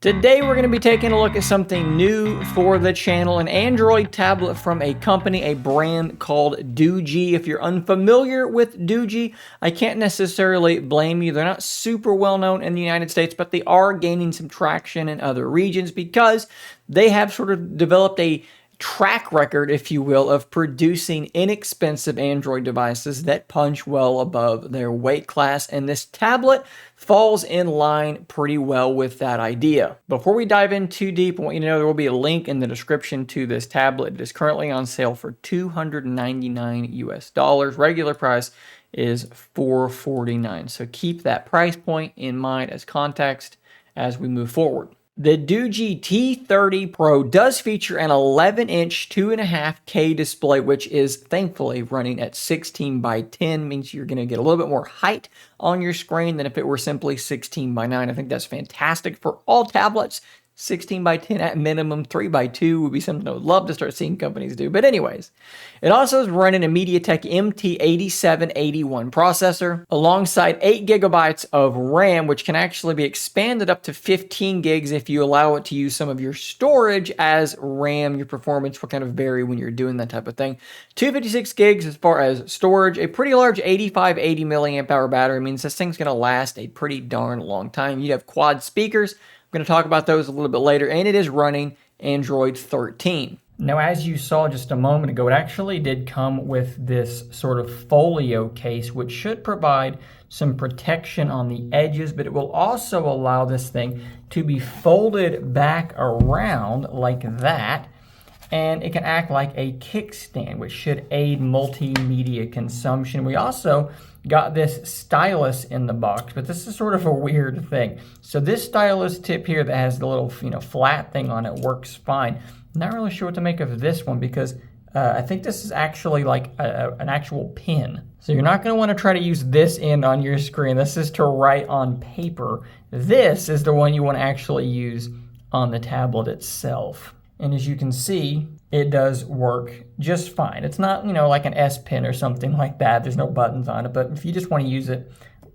Today we're going to be taking a look at something new for the channel, an Android tablet from a company, a brand called Doogee. If you're unfamiliar with Doogee, I can't necessarily blame you. They're not super well known in the United States, but they are gaining some traction in other regions because they have sort of developed a track record, if you will, of producing inexpensive Android devices that punch well above their weight class, and this tablet falls in line pretty well with that idea. Before we dive in too deep, I want you to know there will be a link in the description to this tablet. It is currently on sale for $299 US. Regular price is $449. So keep that price point in mind as context as we move forward. The Doogee T30 Pro does feature an 11-inch 2.5K display, which is thankfully running at 16:10, means you're going to get a little bit more height on your screen than if it were simply 16:9. I think that's fantastic for all tablets. 16:10 at minimum, 3:2 would be something I would love to start seeing companies do. But anyways, it also is running a MediaTek MT8781 processor alongside 8 gigabytes of RAM, which can actually be expanded up to 15 gigs if you allow it to use some of your storage as RAM. Your performance will kind of vary when you're doing that type of thing. 256 gigs as far as storage. A pretty large 8580 milliamp hour battery means this thing's going to last a pretty darn long time. You have quad speakers. I'm going to talk about those a little bit later, and it is running Android 13. Now, as you saw just a moment ago, it actually did come with this sort of folio case, which should provide some protection on the edges, but it will also allow this thing to be folded back around like that, and it can act like a kickstand, which should aid multimedia consumption. We also got this stylus in the box, but this is sort of a weird thing. So this stylus tip here that has the little, flat thing on it works fine. I'm not really sure what to make of this one because I think this is actually like an actual pin. So you're not going to want to try to use this end on your screen. This is to write on paper. This is the one you want to actually use on the tablet itself. And as you can see, it does work just fine. It's not, like an S Pen or something like that. There's no buttons on it, but if you just want to use it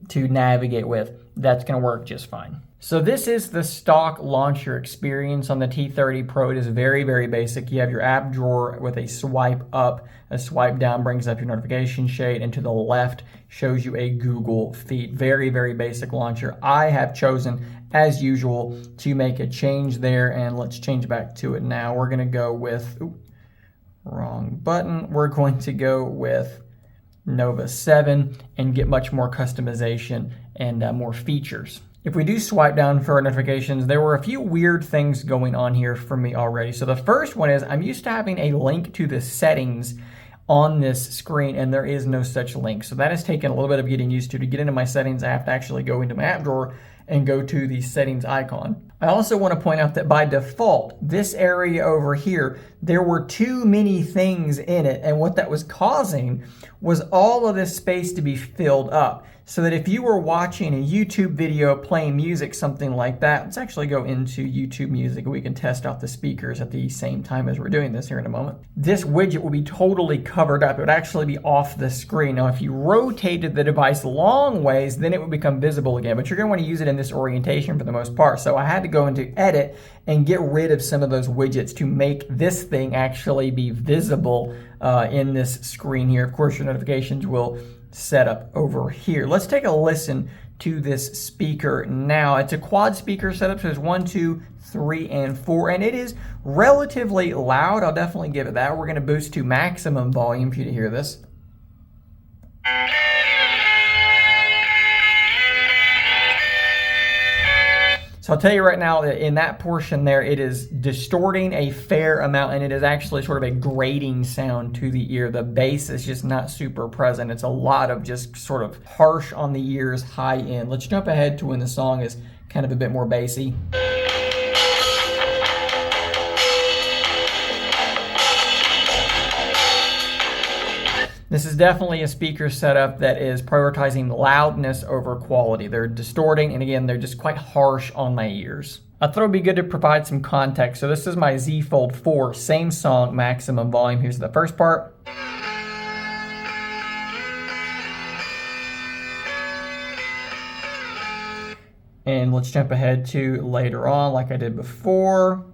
to navigate with, that's going to work just fine. So this is the stock launcher experience on the T30 Pro. It is very, very basic. You have your app drawer with a swipe up, a swipe down brings up your notification shade, and to the left shows you a Google feed. Very, very basic launcher. I have chosen, as usual, to make a change there, and let's change back to it now. We're gonna go with, wrong button. We're going to go with Nova 7 and get much more customization and more features. If we do swipe down for our notifications, there were a few weird things going on here for me already. So the first one is I'm used to having a link to the settings on this screen, and there is no such link. So that has taken a little bit of getting used to. To get into my settings, I have to actually go into my app drawer and go to the settings icon. I also want to point out that by default, this area over here, there were too many things in it, and what that was causing was all of this space to be filled up. So that if you were watching a YouTube video playing music, something like that, let's actually go into YouTube Music and we can test out the speakers at the same time as we're doing this here in a moment. This widget will be totally covered up. It would actually be off the screen. Now, if you rotated the device long ways, then it would become visible again, but you're going to want to use it in this orientation for the most part. So I had to go into Edit and get rid of some of those widgets to make this thing actually be visible in this screen here. Of course, your notifications will set up over here. Let's take a listen to this speaker now. It's a quad speaker setup, so there's 1, 2, 3, and 4, and it is relatively loud. I'll definitely give it that. We're going to boost to maximum volume for you to hear this. So I'll tell you right now that in that portion there, it is distorting a fair amount, and it is actually sort of a grating sound to the ear. The bass is just not super present. It's a lot of just sort of harsh on the ears, high end. Let's jump ahead to when the song is kind of a bit more bassy. This is definitely a speaker setup that is prioritizing loudness over quality. They're distorting, and again, they're just quite harsh on my ears. I thought it would be good to provide some context. So this is my Z Fold 4, same song, maximum volume. Here's the first part. And let's jump ahead to later on like I did before.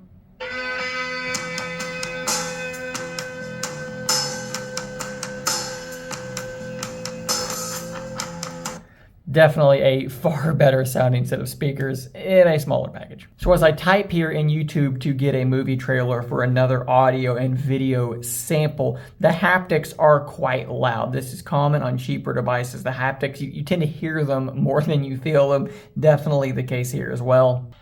Definitely a far better sounding set of speakers in a smaller package. So as I type here in YouTube to get a movie trailer for another audio and video sample, the haptics are quite loud. This is common on cheaper devices. The haptics, you tend to hear them more than you feel them. Definitely the case here as well.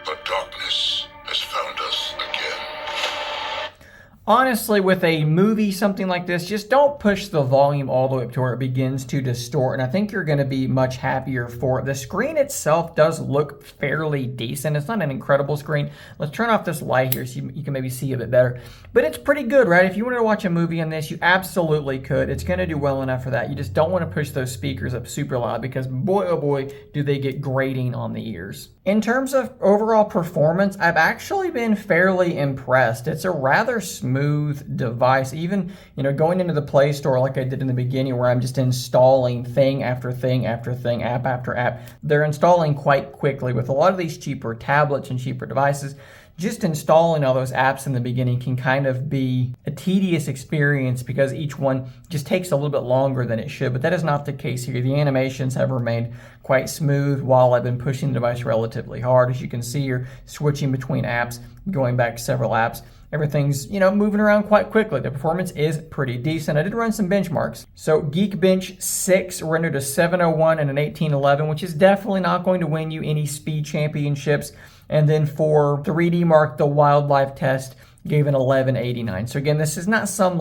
The darkness has found us again. Honestly, with a movie, something like this, just don't push the volume all the way up to where it begins to distort, and I think you're going to be much happier for it. The screen itself does look fairly decent. It's not an incredible screen. Let's turn off this light here so you can maybe see a bit better. But it's pretty good, right? If you wanted to watch a movie on this, you absolutely could. It's going to do well enough for that. You just don't want to push those speakers up super loud because boy, oh boy, do they get grating on the ears. In terms of overall performance, I've actually been fairly impressed. It's a rather smooth device. Even, going into the Play Store like I did in the beginning where I'm just installing thing after thing after thing, app after app, they're installing quite quickly. With a lot of these cheaper tablets and cheaper devices, just installing all those apps in the beginning can kind of be a tedious experience because each one just takes a little bit longer than it should, but that is not the case here. The animations have remained quite smooth while I've been pushing the device relatively hard. As you can see, you're switching between apps, going back several apps. Everything's, moving around quite quickly. The performance is pretty decent. I did run some benchmarks. So Geekbench 6 rendered a 701 and an 1811, which is definitely not going to win you any speed championships. And then for 3D Mark, the wildlife test gave an 1189. So again, this is not some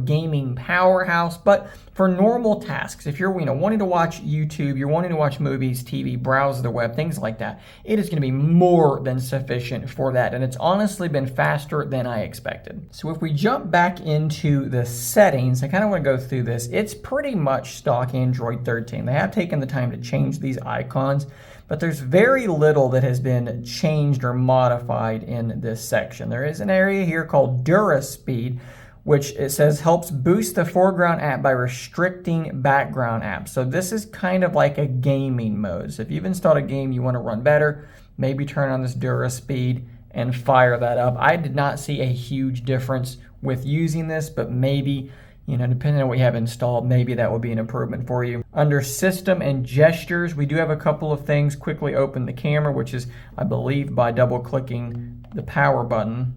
gaming powerhouse, but for normal tasks, if you're wanting to watch YouTube, you're wanting to watch movies, TV, browse the web, things like that, it is going to be more than sufficient for that. And it's honestly been faster than I expected. So if we jump back into the settings, I kind of want to go through this. It's pretty much stock Android 13. They have taken the time to change these icons, but there's very little that has been changed or modified in this section. There is an area here called DuraSpeed, which it says helps boost the foreground app by restricting background apps. So this is kind of like a gaming mode. So if you've installed a game you want to run better, maybe turn on this DuraSpeed and fire that up. I did not see a huge difference with using this, but maybe, depending on what you have installed, maybe that will be an improvement for you. Under System and Gestures, we do have a couple of things. Quickly open the camera, which is, I believe, by double-clicking the power button.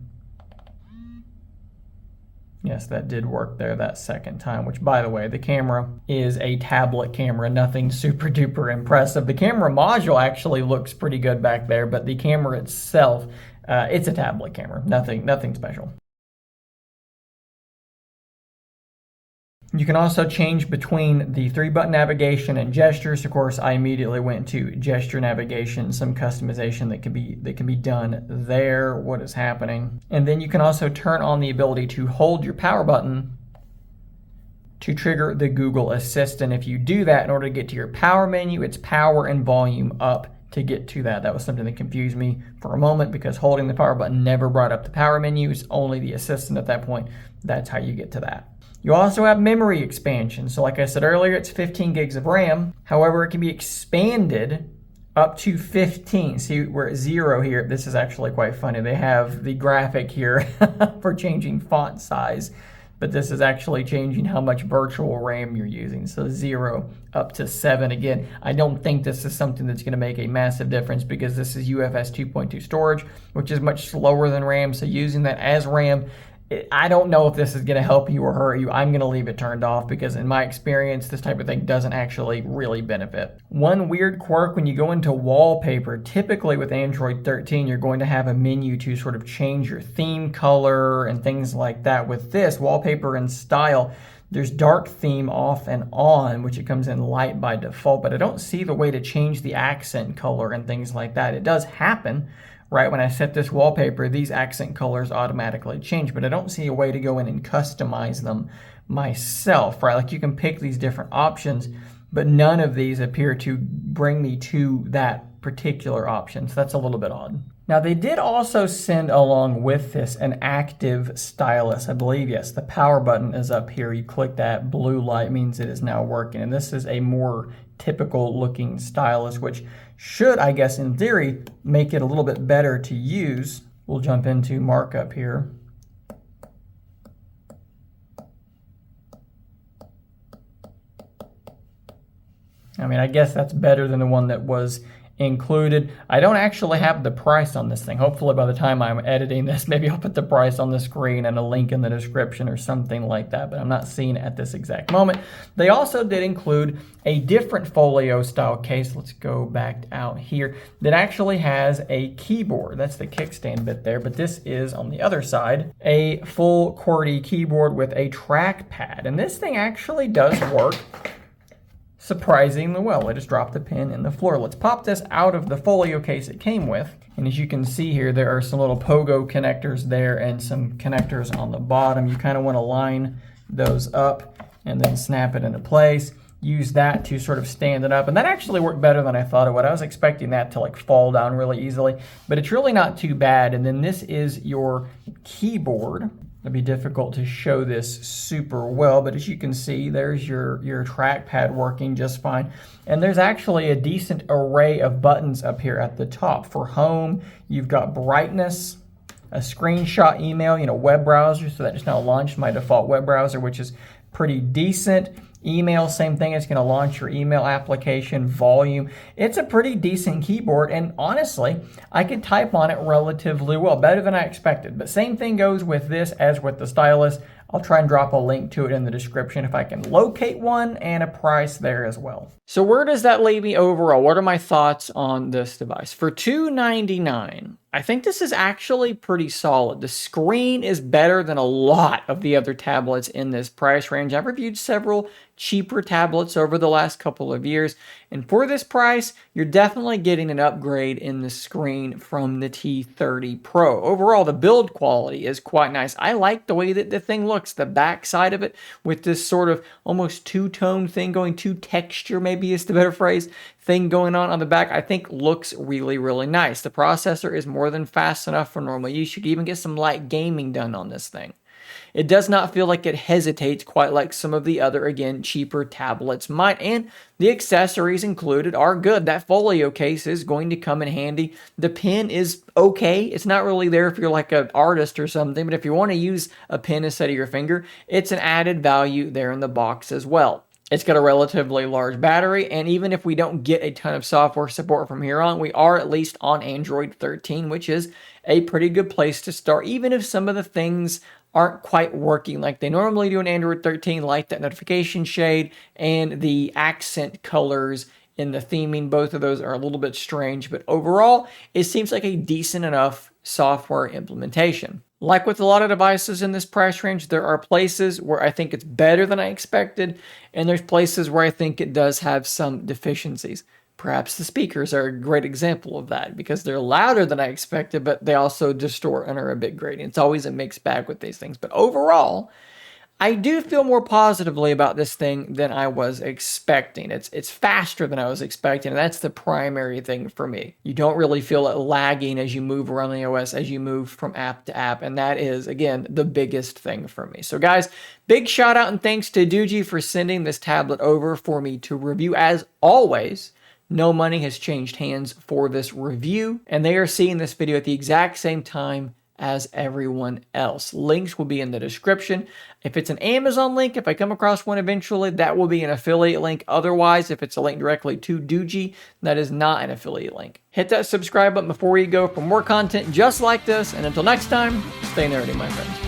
Yes, that did work there that second time, which, by the way, the camera is a tablet camera, nothing super duper impressive. The camera module actually looks pretty good back there, but the camera itself, it's a tablet camera, nothing special. You can also change between the 3-button navigation and gestures. Of course, I immediately went to gesture navigation, some customization that can be done there. What is happening? And then you can also turn on the ability to hold your power button to trigger the Google Assistant. If you do that, in order to get to your power menu, it's power and volume up to get to that. That was something that confused me for a moment because holding the power button never brought up the power menu. It's only the assistant at that point. That's how you get to that. You also have memory expansion. So like I said earlier, it's 15 gigs of RAM. However, it can be expanded up to 15. See, we're at 0 here. This is actually quite funny. They have the graphic here for changing font size, but this is actually changing how much virtual RAM you're using. So 0 up to 7. Again, I don't think this is something that's going to make a massive difference because this is UFS 2.2 storage, which is much slower than RAM. So using that as RAM, I don't know if this is going to help you or hurt you. I'm going to leave it turned off because in my experience, this type of thing doesn't actually really benefit. One weird quirk when you go into wallpaper, typically with Android 13, you're going to have a menu to sort of change your theme color and things like that. With this, wallpaper and style, there's dark theme off and on, which it comes in light by default, but I don't see the way to change the accent color and things like that. It does happen. Right, when I set this wallpaper, these accent colors automatically change, but I don't see a way to go in and customize them myself, right? Like you can pick these different options, but none of these appear to bring me to that particular option. So that's a little bit odd. Now they did also send along with this an active stylus. I believe, yes, the power button is up here. You click that, blue light means it is now working. And this is a more typical looking stylus, which should, I guess, in theory, make it a little bit better to use. We'll jump into markup here. I mean, I guess that's better than the one that was included. I don't actually have the price on this thing. Hopefully by the time I'm editing this, maybe I'll put the price on the screen and a link in the description or something like that, but I'm not seeing it at this exact moment. They also did include a different folio style case. Let's go back out here. That actually has a keyboard. That's the kickstand bit there, but this is on the other side, a full QWERTY keyboard with a trackpad. And this thing actually does work surprisingly well. I just dropped the pin in the floor. Let's pop this out of the folio case it came with. And as you can see here, there are some little pogo connectors there and some connectors on the bottom. You kind of want to line those up and then snap it into place. Use that to sort of stand it up. And that actually worked better than I thought it would. I was expecting that to like fall down really easily, but it's really not too bad. And then this is your keyboard. It'd be difficult to show this super well, but as you can see, there's your trackpad working just fine. And there's actually a decent array of buttons up here at the top. For home, you've got brightness, a screenshot email, web browser, so that just now launched my default web browser, which is pretty decent. Email, same thing, it's gonna launch your email application. Volume, it's a pretty decent keyboard, and honestly, I could type on it relatively well, better than I expected. But same thing goes with this as with the stylus. I'll try and drop a link to it in the description if I can locate one, and a price there as well. So where does that leave me overall? What are my thoughts on this device? For $299, I think this is actually pretty solid. The screen is better than a lot of the other tablets in this price range. I've reviewed several cheaper tablets over the last couple of years, and for this price, you're definitely getting an upgrade in the screen from the T30 Pro. Overall, the build quality is quite nice. I like the way that the thing looks. The back side of it with this sort of almost two-tone thing going, two-texture maybe is the better phrase, thing going on the back, I think looks really, really nice. The processor is more than fast enough for normal use. You could even get some light gaming done on this thing. It does not feel like it hesitates quite like some of the other, again, cheaper tablets might, and the accessories included are good. That folio case is going to come in handy. The pen is okay. It's not really there if you're like an artist or something, but if you want to use a pen instead of your finger, it's an added value there in the box as well. It's got a relatively large battery, and even if we don't get a ton of software support from here on, we are at least on Android 13, which is a pretty good place to start, even if some of the things aren't quite working like they normally do in Android 13, like that notification shade and the accent colors in the theming. Both of those are a little bit strange, but overall, it seems like a decent enough software implementation. Like with a lot of devices in this price range, there are places where I think it's better than I expected, and there's places where I think it does have some deficiencies. Perhaps the speakers are a great example of that because they're louder than I expected, but they also distort and are a bit grating. It's always a mixed bag with these things. But overall, I do feel more positively about this thing than I was expecting. It's faster than I was expecting, and that's the primary thing for me. You don't really feel it lagging as you move around the OS, as you move from app to app, and that is, again, the biggest thing for me. So guys, big shout out and thanks to Doogee for sending this tablet over for me to review. As always, no money has changed hands for this review, and they are seeing this video at the exact same time as everyone else. Links will be in the description. If it's an Amazon link, if I come across one eventually, that will be an affiliate link. Otherwise, if it's a link directly to Doogee, that is not an affiliate link. Hit that subscribe button before you go for more content just like this, and until next time, stay nerdy, my friends.